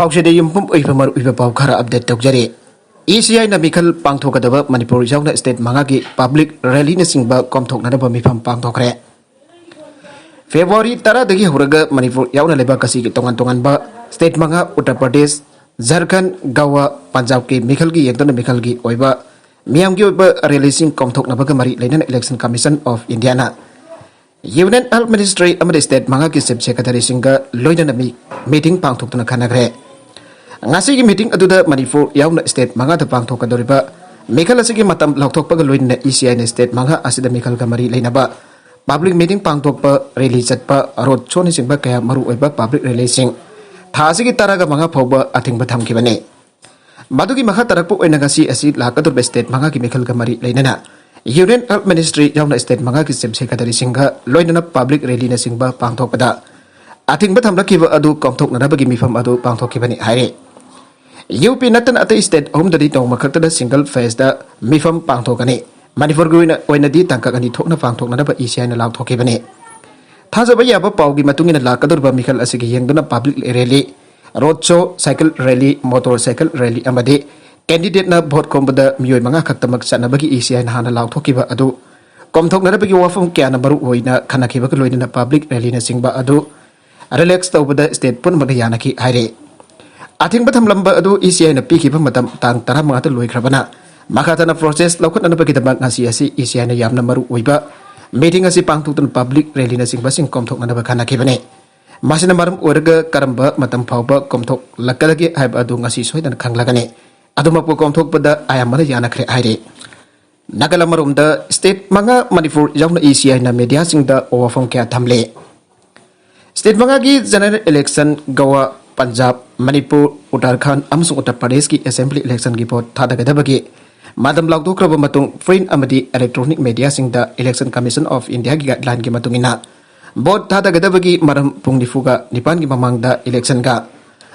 पाउसेदे युम्पुम ओइफमर ओइबा पाउ खरा update तौजरे ECI na mikhal pangthokadaba Manipur yauna state mangagi public rally na singba komthoknadaba mifam pangthokre February 10 dagi huraga Manipur yauna leba kasi tongan ba state manga Uttar Pradesh Jharkhand Goa Punjab ki mikhal gi yengtona mikhal gi oiba miyam gi oiba rally sing komthoknaba ga mari leina Election Commission of India na Union Health Ministry amade state manga ki chief secretary singa loina na meeting pangthokna khanagre ngasi gi meeting aduda Manipur yauna state manga da pangthokadoriba mikhal asigi matam laukthokpaga loina ECI na state manga asida mikhal ga mari leina ba public meeting pangthokpa rally chatpa road show ni singba kaya maru oiba public rally sing thasigi taraga manga phawba athingba thamkibane madugi makha tarakpu oina ngasi asi lakadorba state manga gi mikhal ga mari leina Union Health Ministry yauna state manga ki chief secretary singa loina public rally na singba pangthokpada athingba thamrakiba adu komthokna bagi mifam adu pangthokibani haire UP natan ate state home dadi tong makakta single phase da mifam pangthokani Manipur guina oina di tangkakani thokna pangthokna ba ECI na lauk thokibani thajaba yaba pawgi matungina lakadorba mikhal asigi yengduna public rally road show cycle rally motorcycle rally amade candidate na vote kombada miyoi manga khaktamak chanabagi ECI na hana lauk thokiba adu komthokna bagi wafam kya na baru oina khanakhiba ka loina public rally na singba adu relax tawbada state pun maga yanaki haire athing batham lamba adu ECI na piki matam tang tara manga loi khrabana makhatana process laukhat na bagi tabak ngasi asi ECI na yamna maru oiba meeting asi pangthuktan public rally na singba sing komthok na ba khana khibane masina maram orga karamba matam phawba komthok lakalagi haib adu ngasi soidan khanglagane aduma po komthok pada ayamana yana khre haire nagala marum da state manga Manipur yauna ECI na media sing da owafam kya thamle state manga gi general election Goa Punjab Manipur Uttarakhand amsung Uttar Pradesh ki assembly election gi vote thadagadabagi madam laukdokraba matung print amadi electronic media sing da Election Commission of India gi guideline gi matungina vote thadagadabagi maram pungnifuga nipan gi mamangda election ga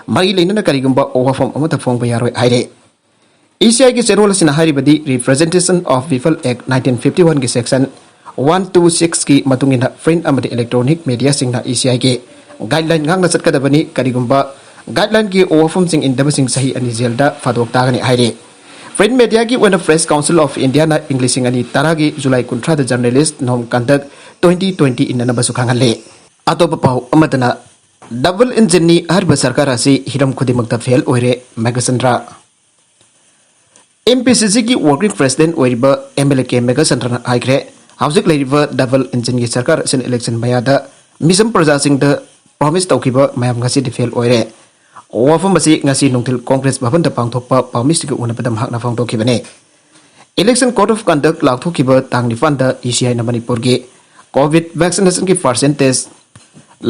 mari leina karigumba owafam amata phongba yaroi haire ECI ki serol sina haribadi Representation of People Act 1951 ki section 126 ki matungina print amadi electronic media sing na ECI ki guideline ngangna chatkadabani karigumba guideline ki owafam sing indabasing sahi ani zelda fadok tagani haire print media ki when the Press Council of India na English ani taragi July kuntra the journalist nom conduct 2020 in nabasu khangale atopa pau amadana double engine ni harba sarkar asi hiram khudimakta fail oire Megasandra MPCC ki working president oiriba MLK Megasandra haigre hauzik leiriba double engine ki sarkar sin election mayada misam praja sing da promise taukiba mayam ngasi de fail oire wafam basi ngasi nungtil Congress bhavan da pangthokpa promise ki unapadam hakna phangthokibane election code of conduct lakthokiba tang nifan da ECI na Manipur gi covid vaccination ki percentage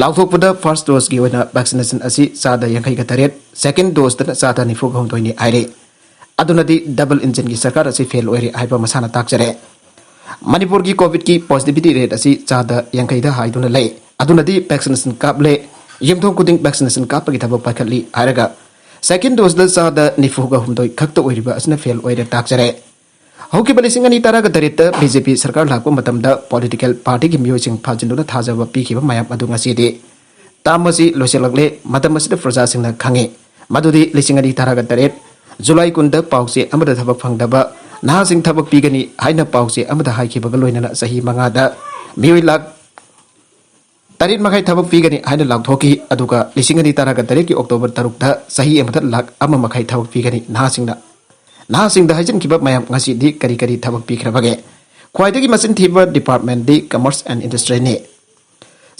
laukthokpada first dose gi oina vaccination asi sada yankai ga taret second dose da sada nifu ga homtoini aire adunadi double engine gi sarkar asi fail oire haiba masana takjare Manipur gi covid ki positivity rate asi sada yankai da haiduna lei adunadi vaccination kable yemthong kuding vaccination kapagi thabak pakhatli hairaga second dose da sada nifu ga homtoi khakta oiriba asna fail oire takjare hauki balisingani taraga darita BJP sarkar lakpa matamda political party ki miyosing phajinduna thajaba pikiba mayam adu ngasi de tamasi loselakle matamasida fraja singna khange madudi lisingani taraga daret July kunda pause amada thabak phangdaba naha sing thabak pigani haina pause amada haikibaga loinana sahi mangada miyoi lak tarit makai thabak pigani haina lakthoki aduga lisingani taraga daret ki October 3 da sahi amada lak ama makai thabak pigani naha singda hajin kiba mayam ngasi di kari thabak pikhrabage khwaidagi masin thiba department di commerce and industry ne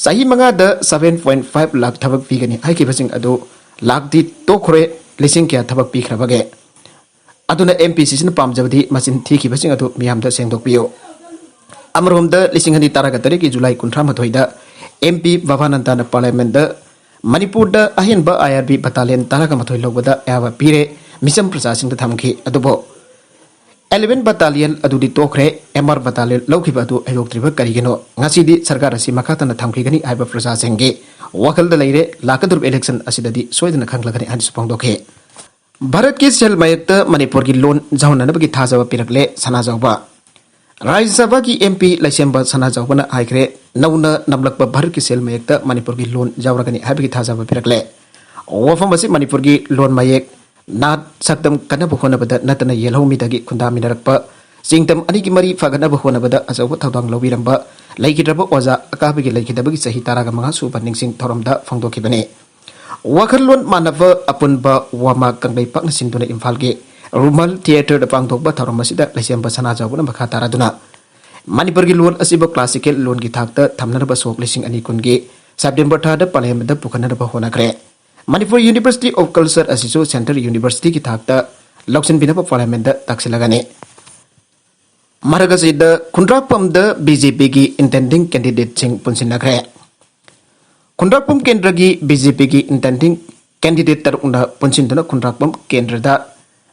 sahi manga da 7.5 lakh thabak pigani haikiba sing adu lakh di tokhre lising kya thabak pikhrabage aduna MPCC na pamjabadi masin thikiba sing adu miyam da sengdokpiyo amrom da lisingani taraga tare ki July 13 da MP Bhavananda na parliament da Manipur da ahinba IRB battalion taraga mathoi lobada aba pire misam prasasing da thamki adubo 11 battalion adudi tokre MR battalion lawkiba adu ayoktriba karigeno ngasi di sarkar asi makhatana thamki gani aiba prasasing ge wakal da leire lakadur election asidadi soidana khanglagani ani supangdoke Bharat ki sel mayakta Manipur ki loan jawna bagi thajaba pirakle sana jawba Rajya Sabha ki MP Laisemba sana jawbana haikre nauna namlakba Bharat ki sel mayakta Manipur ki loan jawragani habagi thajaba pirakle wafam basi manipur gi lon mayek nat sakdam kana bukhona bada natana yelhomi dagi khunda minarakpa singtam ani gi mari fagana bukhona bada asaw thawdang lobiramba laikidraba oza akabi gi laikidabagi sahi taraga manga su paningsing thoramda phangdokibane wakharlon manava apunba wama kangai pakna sinduna imphal gi rumal theater da pangthokba thoramasida laisemba sana jawbuna makha taraduna manipur gi lon asiba classical lon gi thakta thamnaraba sok lising ani kungi September thada parliament da pukhanaraba honakre Manipur University of Culture Asiso Center University ki thakta loksin binapa parliament da taksilagane Maragasida Kundrakpam da BJP ki intending candidate sing punsinagre Kundrakpam kendra gi BJP ki intending candidate tarunda punsinduna Kundrakpam kendra da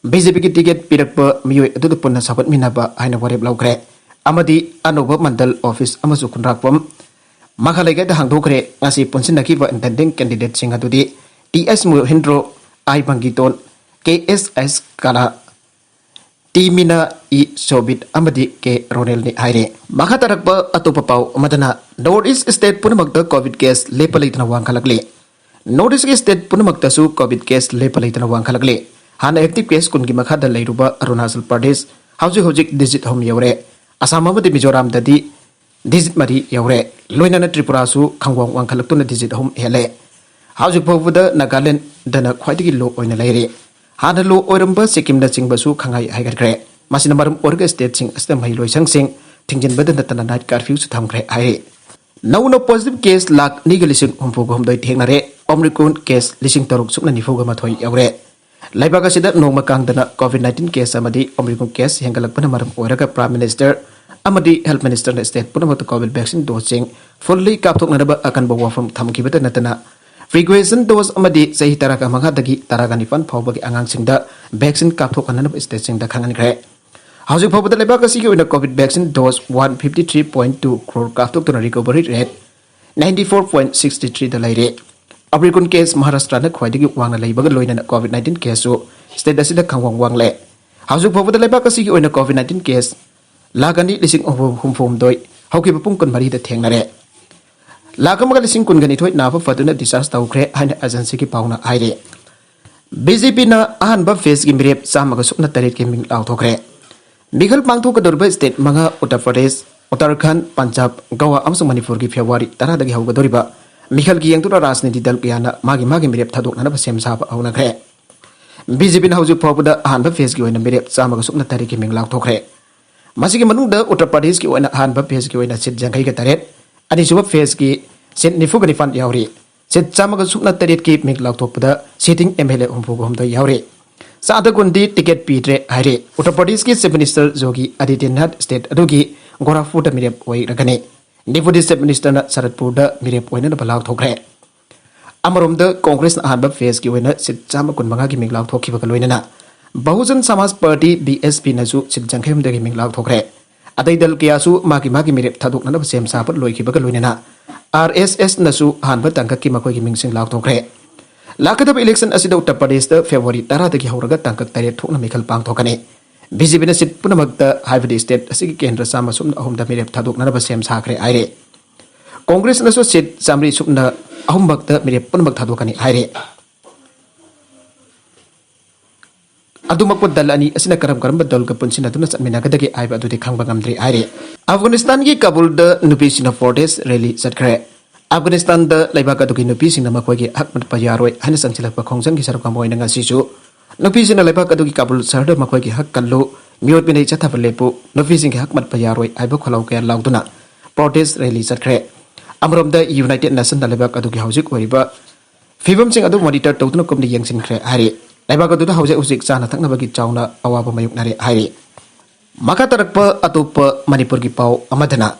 BJP ki ticket pirakpa miyoi adu punna sabat minaba aina warep laukre amadi anoba mandal office amasu Kundrakpam Makhalaiga da hangdokre ngasi punsinaki wa intending candidate sing adudi TS Muhendro I Bangiton KSS Kala Timina I Sobit Amadi K Ronel ni Haire Makatarakba Atupapau Madana Northeast State Punamagda COVID case lepalitana wangkalagli Northeast State Punamagda su COVID case lepalitana wangkalagli Hana active case kungi makada layruba Arunachal Pradesh Hojik digit home yaure Assam amadi Mizoram dadi digit mari yaure Loinana Tripura su Kangwang wangkalaktuna digit home hele Howzik Povada Nagaland dana quite low on a lady. Had a low oramba Sikkim da sing basu Kangai Hagre. Masinamarum Orga State sing Astam Hilo Sang sing, Tingin better than the night curfew to Tamgre High. No positive case like negalism Umpogum de Tenare, Omricun case lising Toruk Sunanifogamatoi Yaure. Labagasida no Makandana COVID-19 case Amadi, Omricun case, Yangalapanarum Oraga Prime Minister, Amadi Health Minister State Punama the COVID vaccine dosing, fully captured Naba Akanbawa from Tamkibata Natana. Frequency dose amadi sahi taraga mangadagi taraga nifan phawbagi angang singda vaccine kapthok ananab state singda khangan kre hauzik phawbada lebak asigi oina covid vaccine dose 153.2 crore kapthok tona recovery rate 94.63 da laire abrikun case Maharashtra na khwaidagi wangna leibaga loina covid 19 case so state asida khangwang wangle hauzik phawbada lebak asigi oina covid 19 case lagani lising humfom doi hauki bapung kon mari da thengnare Lakamaga lising kun ganito napa fatuna disaster ukre haina agency ki pauna aire BJP na ahanba face gi mirep samaga sukna tarit ki ming law thokre Mikhal pangtho ka dorba state manga Uttar Pradesh Uttarakhand Punjab Goa amsung Manipur ki February tara dagi hauga doriba Mikhal gi yangtura rajniti dal kiyana magi mirep thadok nana sem saba auna kre BJP na hauju phobuda ahanba face gi oina mirep samaga sukna tarit ki ming law thokre masigi manungda Uttar Pradesh ki oina ahanba face gi oina sit jangkai ka taret Ani suba face ki set nifuga ni fan yauri set chamaga sukna tarit ki mik lak thokpada sitting MLA umpuga humda yauri sada gundi ticket pitre haire Uttar Pradesh ki Chief Minister Yogi Adityanath state adugi Gorakhpur da mirep oi ragane Deputy Chief Minister na Saratpur da mirep oina na balak thokre amarom da Congress na hanba face ki oina set chama kun manga ki mik lak thokhiba ka loina na Bahujan Samaj Party BSP na su sit jangkhem da ki mik lak thokre Adai dal kiasu magi mirep thadok nana sem sapat loi ki baga loina na RSS nasu hanba tangka ki makoi ki mingsing lak thokre lakadab election asida Uttar Pradesh da February tara dagi hauraga tangkak tare thokna mikhal pang thokane BJP na sit punamakta Highway State asigi kendra sama sumna ahum da mirep thadok nana sem sakre aire Congress nasu sit samri sumna ahum bakta mirep punamak thadokani aire Adumakwa dal ani asina karam dal ka punsina tuna satmina kadagi aiba adu khangba ngamdri aire Afghanistan ki Kabul da nupi sina fordes rally satkre Afghanistan da laiba ka duki nupi sina makoi ki hakmat payaroi hana sanchilak pa khongjang ki sarka moina nga sisu nupi sina laiba ka duki Kabul sar da makoi ki hak kallo miot pinai chatha lepu nupi sing ki hakmat payaroi aiba kholau ka lauduna protest rally satkre amrom da United Nations da laiba ka duki haujik oriba fibam sing adu monitor tawtuna komni yangsin khre aire laiba ka duda haujik usik chana thakna bagi chauna awaba mayuk nare aire Maka tarakpa atupa Manipur ki pau amadana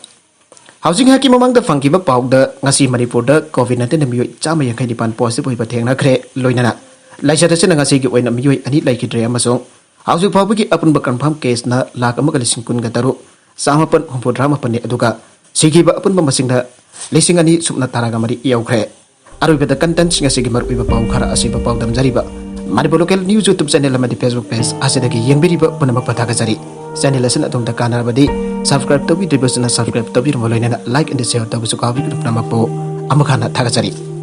Housing haki mamang da fangki ba pau da ngasi Manipur da COVID-19 na miyoi chama yang dipan positive oi batheng na kre loinana laisa ta sina ngasi ki oina miyoi ani laiki dre amasong housing pau ki apun ba confirm case na lak amaga lising kun ga daru samapan humpudra mapan ni aduga sigi ba apun ba masing da lising ani sumna taraga mari iau kre aru beda content singa sigi mar oi ba pau khara asi ba pau dam jari ba Manipur local news YouTube channel amadi Facebook page asidagi yengbiri ba punamak pathaga jari channel asana tum da kanarbadi subscribe to be subscribe to be like and share to be so kavi namakpo amakhana thagachari